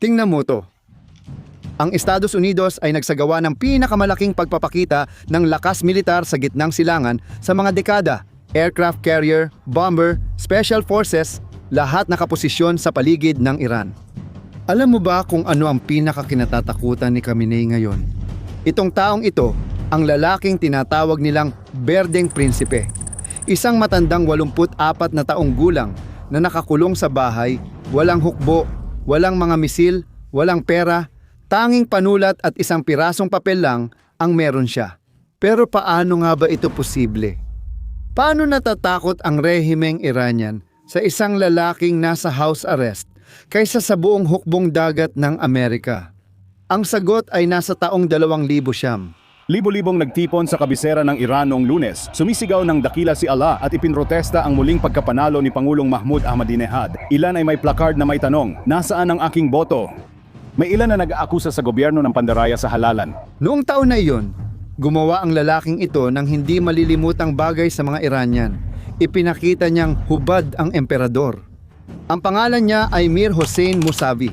Tingnan mo to. Ang Estados Unidos ay nagsagawa ng pinakamalaking pagpapakita ng lakas militar sa gitnang silangan sa mga dekada. Aircraft carrier, bomber, special forces, lahat nakaposisyon sa paligid ng Iran. Alam mo ba kung ano ang pinakakinatatakutan ni Khamenei ngayon? Itong taong ito, ang lalaking tinatawag nilang Berdeng Prinsipe. Isang matandang 84 na taong gulang na nakakulong sa bahay, walang hukbo, walang mga misil, walang pera, tanging panulat at isang pirasong papel lang ang meron siya. Pero paano nga ba ito posible? Paano natatakot ang rehimeng Iranian sa isang lalaking nasa house arrest kaysa sa buong hukbong dagat ng Amerika? Ang sagot ay nasa taong 2000. Libo-libong nagtipon sa kabisera ng Iran noong Lunes. Sumisigaw ng dakila si Allah at ipinrotesta ang muling pagkapanalo ni Pangulong Mahmoud Ahmadinejad. Ilan ay may placard na may tanong, "Nasaan ang aking boto?" May ilan na nag-aakusa sa gobyerno ng pandaraya sa halalan. Noong taon na iyon, gumawa ang lalaking ito ng hindi malilimutang bagay sa mga Iranian. Ipinakita niyang hubad ang emperador. Ang pangalan niya ay Mir Hossein Mousavi.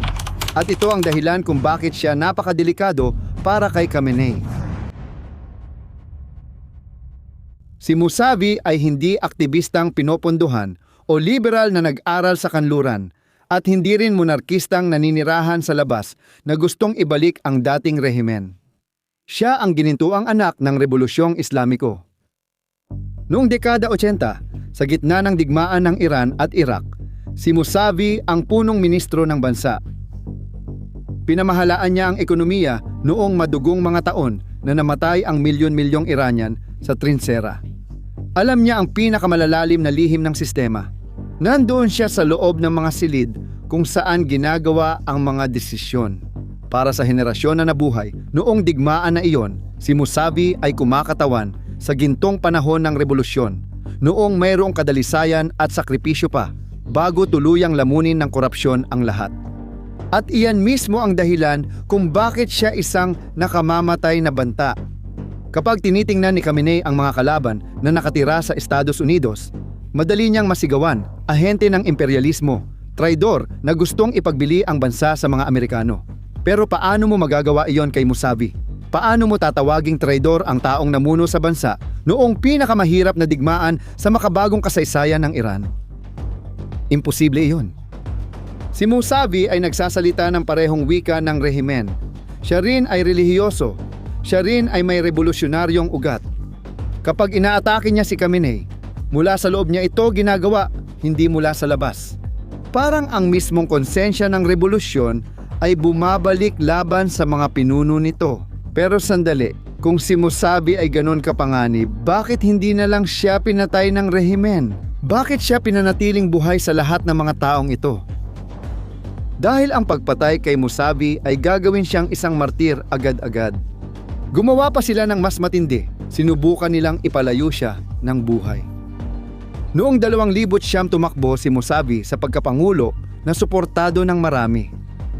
At ito ang dahilan kung bakit siya napakadelikado para kay Khamenei. Si Mousavi ay hindi aktivistang pinopondohan o liberal na nag-aral sa kanluran at hindi rin monarkistang naninirahan sa labas na gustong ibalik ang dating rehimen. Siya ang ginintuang anak ng Rebolusyong Islamiko. Noong dekada 80, sa gitna ng digmaan ng Iran at Iraq, si Mousavi ang punong ministro ng bansa. Pinamahalaan niya ang ekonomiya noong madugong mga taon na namatay ang milyon-milyong Iranian sa trinsera. Alam niya ang pinakamalalalim na lihim ng sistema. Nandoon siya sa loob ng mga silid kung saan ginagawa ang mga desisyon. Para sa henerasyon na nabuhay, noong digmaan na iyon, si Mousavi ay kumakatawan sa gintong panahon ng revolusyon, noong mayroong kadalisayan at sakripisyo pa, bago tuluyang lamunin ng korupsyon ang lahat. At iyan mismo ang dahilan kung bakit siya isang nakamamatay na banta. Kapag tinitingnan ni Khamenei ang mga kalaban na nakatira sa Estados Unidos, madali niyang masigawan, ahente ng imperialismo, traidor na gustong ipagbili ang bansa sa mga Amerikano. Pero paano mo magagawa iyon kay Mousavi? Paano mo tatawaging traidor ang taong namuno sa bansa noong pinakamahirap na digmaan sa makabagong kasaysayan ng Iran? Imposible iyon. Si Mousavi ay nagsasalita ng parehong wika ng rehimen. Siya rin ay relihiyoso. Siya rin ay may revolusyonaryong ugat. Kapag inaatake niya si Khamenei, mula sa loob niya ito ginagawa, hindi mula sa labas. Parang ang mismong konsensya ng revolusyon ay bumabalik laban sa mga pinuno nito. Pero sandali, kung si Mousavi ay ganon kapanganib, bakit hindi na lang siya pinatay ng rehimen? Bakit siya pinanatiling buhay sa lahat ng mga taong ito? Dahil ang pagpatay kay Mousavi ay gagawin siyang isang martir agad-agad. Gumawa pa sila ng mas matindi, sinubukan nilang ipalayo siya ng buhay. Noong 2009 tumakbo si Mousavi sa pagkapangulo na suportado ng marami.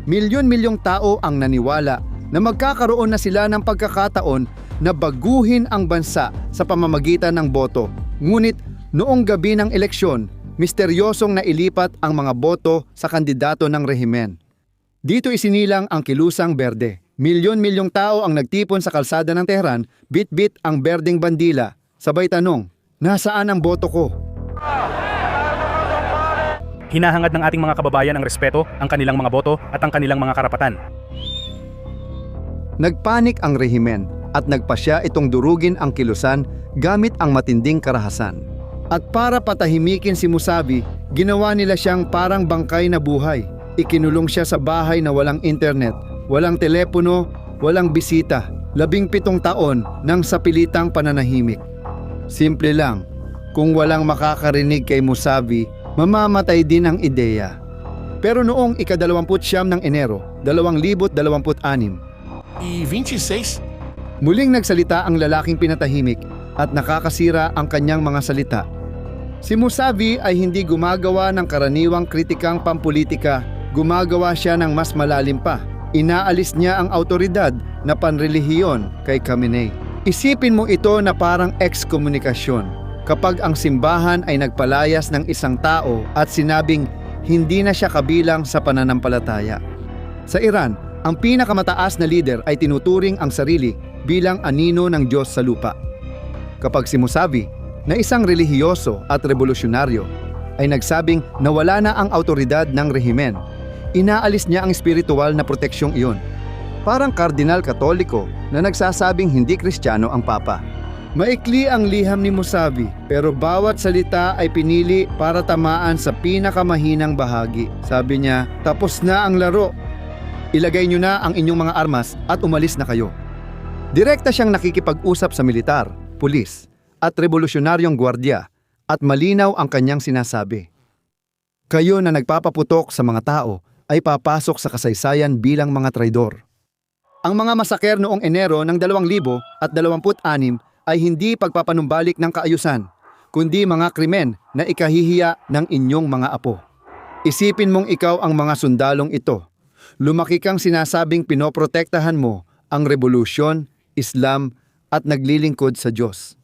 Milyon-milyong tao ang naniwala na magkakaroon na sila ng pagkakataon na baguhin ang bansa sa pamamagitan ng boto. Ngunit noong gabi ng eleksyon, misteryosong nailipat ang mga boto sa kandidato ng rehimen. Dito isinilang ang kilusang berde. Milyon-milyong tao ang nagtipon sa kalsada ng Tehran, bit-bit ang berdeng bandila. Sabay tanong, nasaan ang boto ko? Hinahangad ng ating mga kababayan ang respeto, ang kanilang mga boto at ang kanilang mga karapatan. Nagpanik ang rehimen at nagpasya itong durugin ang kilusan gamit ang matinding karahasan. At para patahimikin si Mousavi, ginawa nila siyang parang bangkay na buhay. Ikinulong siya sa bahay na walang internet, walang telepono, walang bisita. 17 taon nang sapilitang pananahimik. Simple lang, kung walang makakarinig kay Mousavi, mamamatay din ang ideya. Pero noong ika-29 ng Enero, 2026, muling nagsalita ang lalaking pinatahimik at nakakasira ang kanyang mga salita. Si Mousavi ay hindi gumagawa ng karaniwang kritikang pampolitika, gumagawa siya ng mas malalim pa. Inaalis niya ang autoridad na panrelihiyon kay Khamenei. Isipin mo ito na parang ekskomunikasyon. Kapag ang simbahan ay nagpalayas ng isang tao at sinabing hindi na siya kabilang sa pananampalataya. Sa Iran, ang pinakamataas na lider ay tinuturing ang sarili bilang anino ng Diyos sa lupa. Kapag si Musavi, na isang relihiyoso at revolusyonaryo, ay nagsabing nawala na ang autoridad ng rehimen, inaalis niya ang espiritual na proteksyong iyon. Parang kardinal katoliko na nagsasabing hindi Kristiyano ang Papa. Maikli ang liham ni Musavi, pero bawat salita ay pinili para tamaan sa pinakamahinang bahagi. Sabi niya, tapos na ang laro. Ilagay niyo na ang inyong mga armas at umalis na kayo. Direkta siyang nakikipag-usap sa militar, pulis, at revolusyonaryong gwardya, at malinaw ang kanyang sinasabi. Kayo na nagpapaputok sa mga tao ay papasok sa kasaysayan bilang mga traidor. Ang mga masaker noong Enero ng 2026 ay hindi pagpapanumbalik ng kaayusan, kundi mga krimen na ikahihiya ng inyong mga apo. Isipin mong ikaw ang mga sundalong ito. Lumaki kang sinasabing pinoprotektahan mo ang revolusyon, Islam at naglilingkod sa Diyos.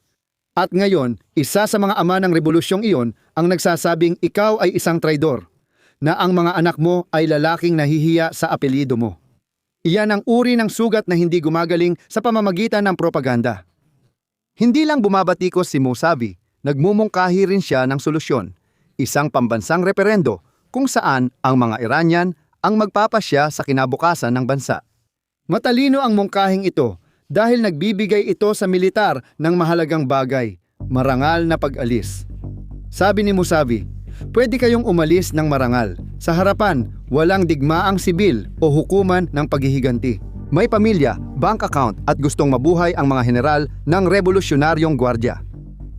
At ngayon, isa sa mga ama ng revolusyong iyon ang nagsasabing ikaw ay isang traidor, na ang mga anak mo ay lalaking nahihiya sa apelyido mo. Iyan ang uri ng sugat na hindi gumagaling sa pamamagitan ng propaganda. Hindi lang bumabatikos si Musavi, nagmumungkahi rin siya ng solusyon, isang pambansang referendo kung saan ang mga Iranian ang magpapasya sa kinabukasan ng bansa. Matalino ang mungkahing ito dahil nagbibigay ito sa militar ng mahalagang bagay, marangal na pag-alis. Sabi ni Musavi, pwede kayong umalis ng marangal. Sa harapan, walang digmaang sibil o hukuman ng paghihiganti. May pamilya, bank account at gustong mabuhay ang mga general ng revolusyonaryong gwardya.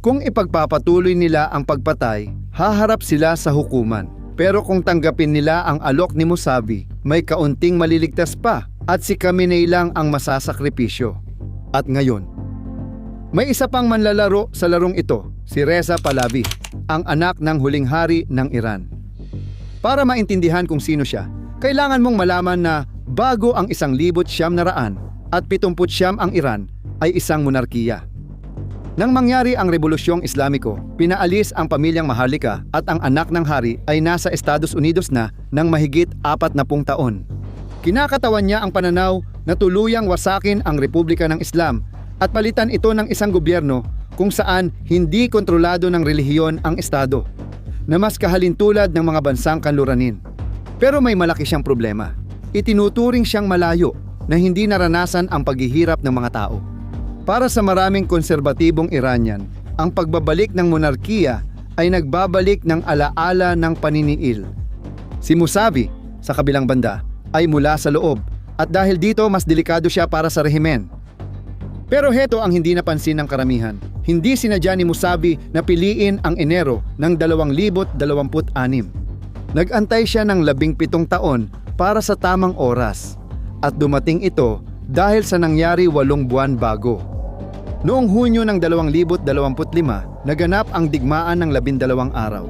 Kung ipagpapatuloy nila ang pagpatay, haharap sila sa hukuman. Pero kung tanggapin nila ang alok ni Musavi, may kaunting maliligtas pa at si Khamenei lang ang masasakripisyo. At ngayon, may isa pang manlalaro sa larong ito, si Reza Pahlavi, ang anak ng huling hari ng Iran. Para maintindihan kung sino siya, kailangan mong malaman na bago ang 1900 at 79 ang Iran ay isang monarkiya. Nang mangyari ang Rebolusyong Islamiko, pinaalis ang pamilyang Maharlika at ang anak ng hari ay nasa Estados Unidos na ng mahigit 40 taon. Kinakatawan niya ang pananaw na tuluyang wasakin ang Republika ng Islam at palitan ito ng isang gobyerno kung saan hindi kontrolado ng relihiyon ang Estado, na mas kahalintulad ng mga bansang kanluranin. Pero may malaki siyang problema. Itinuturing siyang malayo na hindi naranasan ang paghihirap ng mga tao. Para sa maraming konserbatibong Iranian, ang pagbabalik ng monarkiya ay nagbabalik ng alaala ng paniniil. Si Musavi, sa kabilang banda, ay mula sa loob at dahil dito mas delikado siya para sa rehimen. Pero heto ang hindi napansin ng karamihan. Hindi sinadya ni Musavi na piliin ang Enero ng 2026. Nag-antay siya ng 17 taon para sa tamang oras at dumating ito dahil sa nangyari 8 buwan bago. Noong Hunyo ng 2025, naganap ang digmaan ng 12 araw.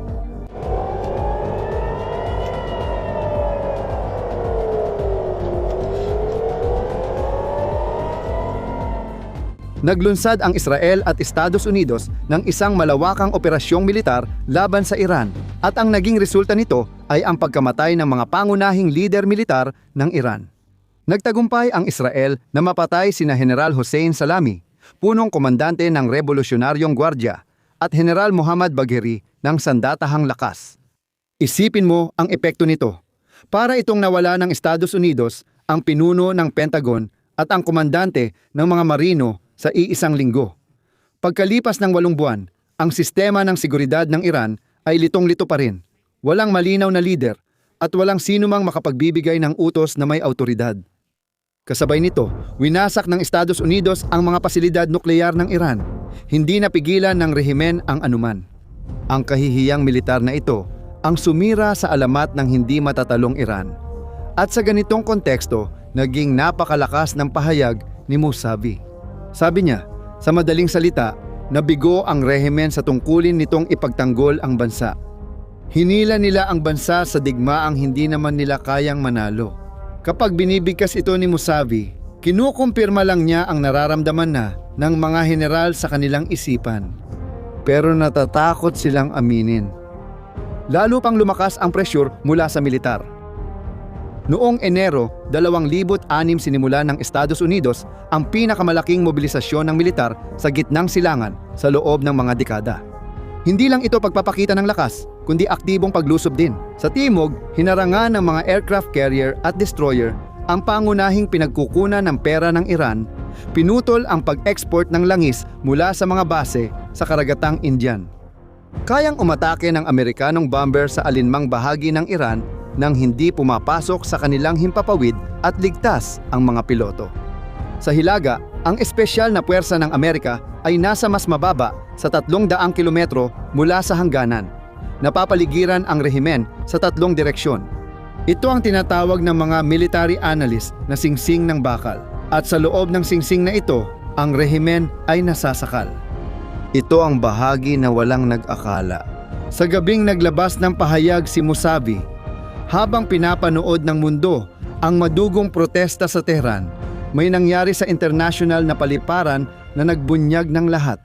Naglunsad ang Israel at Estados Unidos ng isang malawakang operasyong militar laban sa Iran at ang naging resulta nito ay ang pagkamatay ng mga pangunahing lider militar ng Iran. Nagtagumpay ang Israel na mapatay sina General Hossein Salami, punong komandante ng Revolusyonaryong Gwardya, at General Muhammad Bagheri ng Sandatahang Lakas. Isipin mo ang epekto nito. Para itong nawala ng Estados Unidos ang pinuno ng Pentagon at ang komandante ng mga marino sa iisang linggo. Pagkalipas ng 8 buwan, ang sistema ng seguridad ng Iran ay litong-lito pa rin. Walang malinaw na lider at walang sinumang makapagbibigay ng utos na may autoridad. Kasabay nito, winasak ng Estados Unidos ang mga pasilidad nukleyar ng Iran. Hindi napigilan ng rehimen ang anuman. Ang kahihiyang militar na ito ang sumira sa alamat ng hindi matatalong Iran. At sa ganitong konteksto, naging napakalakas ng pahayag ni Musavi. Sabi niya, sa madaling salita, nabigo ang rehimen sa tungkulin nitong ipagtanggol ang bansa. Hinila nila ang bansa sa digmaang hindi naman nila kayang manalo. Kapag binibigkas ito ni Musavi, kinukumpirma lang niya ang nararamdaman na ng mga general sa kanilang isipan. Pero natatakot silang aminin. Lalo pang lumakas ang presyur mula sa militar. Noong Enero 2006 sinimula ng Estados Unidos ang pinakamalaking mobilisasyon ng militar sa gitnang silangan sa loob ng mga dekada. Hindi lang ito pagpapakita ng lakas, kundi aktibong paglusob din. Sa timog, hinarangan ng mga aircraft carrier at destroyer ang pangunahing pinagkukunan ng pera ng Iran, pinutol ang pag-export ng langis mula sa mga base sa karagatang Indian. Kayang umatake ng Amerikanong bomber sa alinmang bahagi ng Iran nang hindi pumapasok sa kanilang himpapawid at ligtas ang mga piloto. Sa Hilaga, ang espesyal na puwersa ng Amerika ay nasa mas mababa sa 300 kilometro mula sa hangganan. Napapaligiran ang rehimen sa 3 direksyon. Ito ang tinatawag ng mga military analyst na singsing ng bakal. At sa loob ng singsing na ito, ang rehimen ay nasasakal. Ito ang bahagi na walang nag-akala. Sa gabing naglabas ng pahayag si Musavi, habang pinapanood ng mundo ang madugong protesta sa Tehran, may nangyari sa international na paliparan na nagbunyag ng lahat.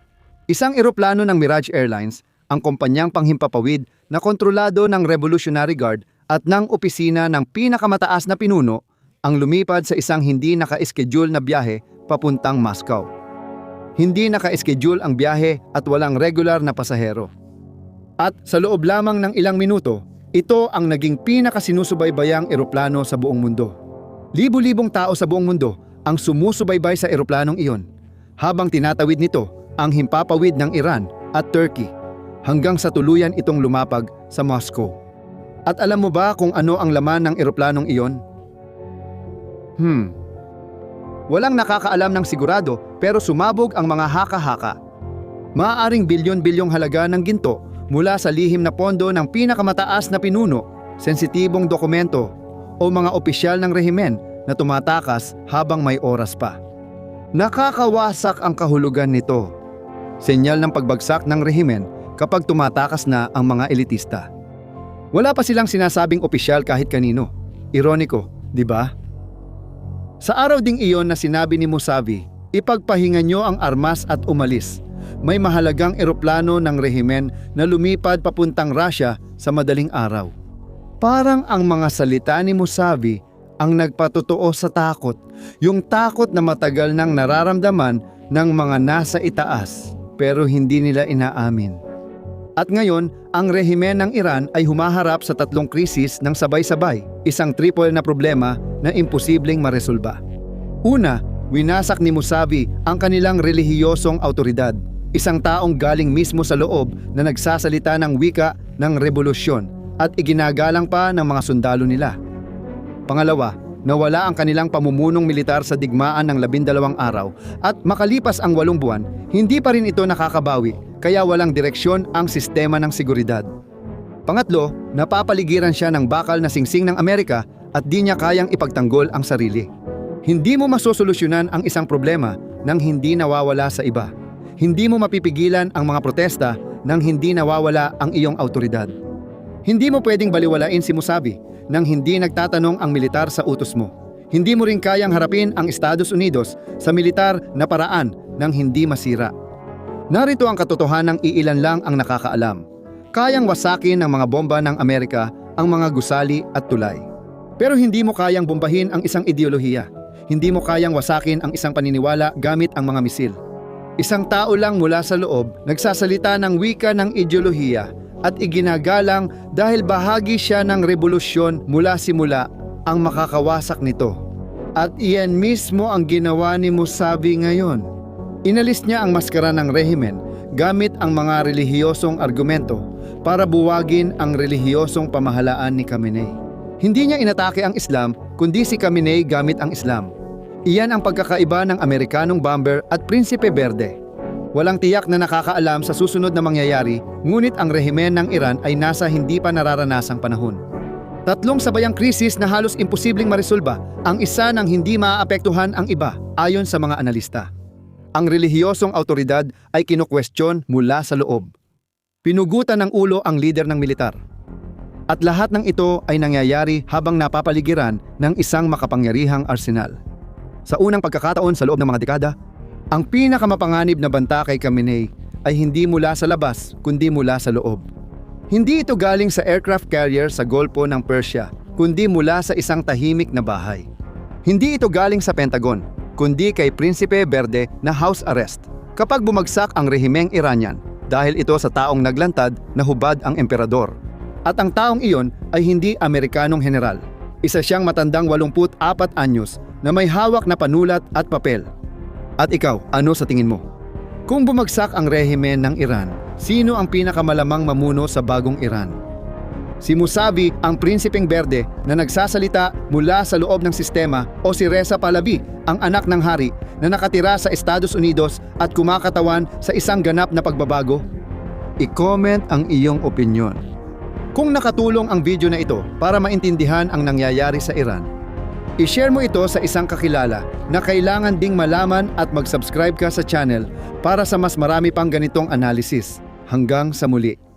Isang eroplano ng Mirage Airlines, ang kumpanyang panghimpapawid na kontrolado ng Revolutionary Guard at ng opisina ng pinakamataas na pinuno, ang lumipad sa isang hindi naka-schedule na biyahe papuntang Moscow. Hindi naka-schedule ang biyahe at walang regular na pasahero. At sa loob lamang ng ilang minuto, ito ang naging pinakasinusubaybayang eroplano sa buong mundo. Libo-libong tao sa buong mundo ang sumusubaybay sa eroplanong iyon, habang tinatawid nito ang himpapawid ng Iran at Turkey, hanggang sa tuluyan itong lumapag sa Moscow. At alam mo ba kung ano ang laman ng eroplanong iyon? Walang nakakaalam ng sigurado, pero sumabog ang mga haka-haka. Maaaring bilyon-bilyong halaga ng ginto mula sa lihim na pondo ng pinakamataas na pinuno, sensitibong dokumento o mga opisyal ng rehimen na tumatakas habang may oras pa. Nakakawasak ang kahulugan nito. Senyal ng pagbagsak ng rehimen kapag tumatakas na ang mga elitista. Wala pa silang sinasabing opisyal kahit kanino. Ironiko, di ba? Sa araw ding iyon na sinabi ni Musavi, ipagpahinga nyo ang armas at umalis. May mahalagang eroplano ng rehimen na lumipad papuntang Russia sa madaling araw. Parang ang mga salita ni Musavi ang nagpatotoo sa takot, yung takot na matagal nang nararamdaman ng mga nasa itaas pero hindi nila inaamin. At ngayon, ang rehimen ng Iran ay humaharap sa 3 krisis ng sabay-sabay, isang triple na problema na imposibleng maresolba. Una, winasak ni Musavi ang kanilang relihiyosong autoridad, isang taong galing mismo sa loob na nagsasalita ng wika ng revolusyon at iginagalang pa ng mga sundalo nila. Pangalawa, nawala ang kanilang pamumunong militar sa digmaan ng 12 araw at makalipas ang 8 buwan, hindi pa rin ito nakakabawi kaya walang direksyon ang sistema ng seguridad. Pangatlo, napapaligiran siya ng bakal na singsing ng Amerika at di niya kayang ipagtanggol ang sarili. Hindi mo masosolusyonan ang isang problema nang hindi nawawala sa iba. Hindi mo mapipigilan ang mga protesta nang hindi nawawala ang iyong autoridad. Hindi mo pwedeng baliwalain si Musavi nang hindi nagtatanong ang militar sa utos mo. Hindi mo rin kayang harapin ang Estados Unidos sa militar na paraan nang hindi masira. Narito ang katotohanang iilan lang ang nakakaalam. Kayang wasakin ng mga bomba ng Amerika ang mga gusali at tulay. Pero hindi mo kayang bombahin ang isang ideolohiya. Hindi mo kayang wasakin ang isang paniniwala gamit ang mga misil. Isang tao lang mula sa loob nagsasalita ng wika ng ideolohiya at iginagalang dahil bahagi siya ng revolusyon mula simula ang makakawasak nito. At iyan mismo ang ginawa ni Musavi ngayon. Inalis niya ang maskara ng rehimen gamit ang mga relihiyosong argumento para buwagin ang relihiyosong pamahalaan ni Khamenei. Hindi niya inatake ang Islam kundi si Khamenei gamit ang Islam. Iyan ang pagkakaiba ng Amerikanong bomber at Prinsipe Berde. Walang tiyak na nakakaalam sa susunod na mangyayari, ngunit ang rehimen ng Iran ay nasa hindi pa nararanasang panahon. 3 sabayang krisis na halos imposibleng maresolba, ang isa nang hindi maaapektuhan ang iba ayon sa mga analista. Ang relihiyosong autoridad ay kinukwestiyon mula sa loob. Pinugutan ng ulo ang lider ng militar. At lahat ng ito ay nangyayari habang napapaligiran ng isang makapangyarihang arsenal. Sa unang pagkakataon sa loob ng mga dekada, ang pinakamapanganib na banta kay Khamenei ay hindi mula sa labas kundi mula sa loob. Hindi ito galing sa aircraft carrier sa Golpo ng Persia kundi mula sa isang tahimik na bahay. Hindi ito galing sa Pentagon, kundi kay Prinsipe Verde na house arrest. Kapag bumagsak ang rehimeng Iranian, dahil ito sa taong naglantad na hubad ang emperador. At ang taong iyon ay hindi Amerikanong general. Isa siyang matandang 84 anyos na may hawak na panulat at papel. At ikaw, ano sa tingin mo? Kung bumagsak ang rehimen ng Iran, sino ang pinakamalamang mamuno sa bagong Iran? Si Musavi, ang Prinsipeng Berde na nagsasalita mula sa loob ng sistema, o si Reza Pahlavi, ang anak ng hari na nakatira sa Estados Unidos at kumakatawan sa isang ganap na pagbabago? I-comment ang iyong opinyon. Kung nakatulong ang video na ito para maintindihan ang nangyayari sa Iran, i-share mo ito sa isang kakilala na kailangan ding malaman at mag-subscribe ka sa channel para sa mas marami pang ganitong analysis. Hanggang sa muli.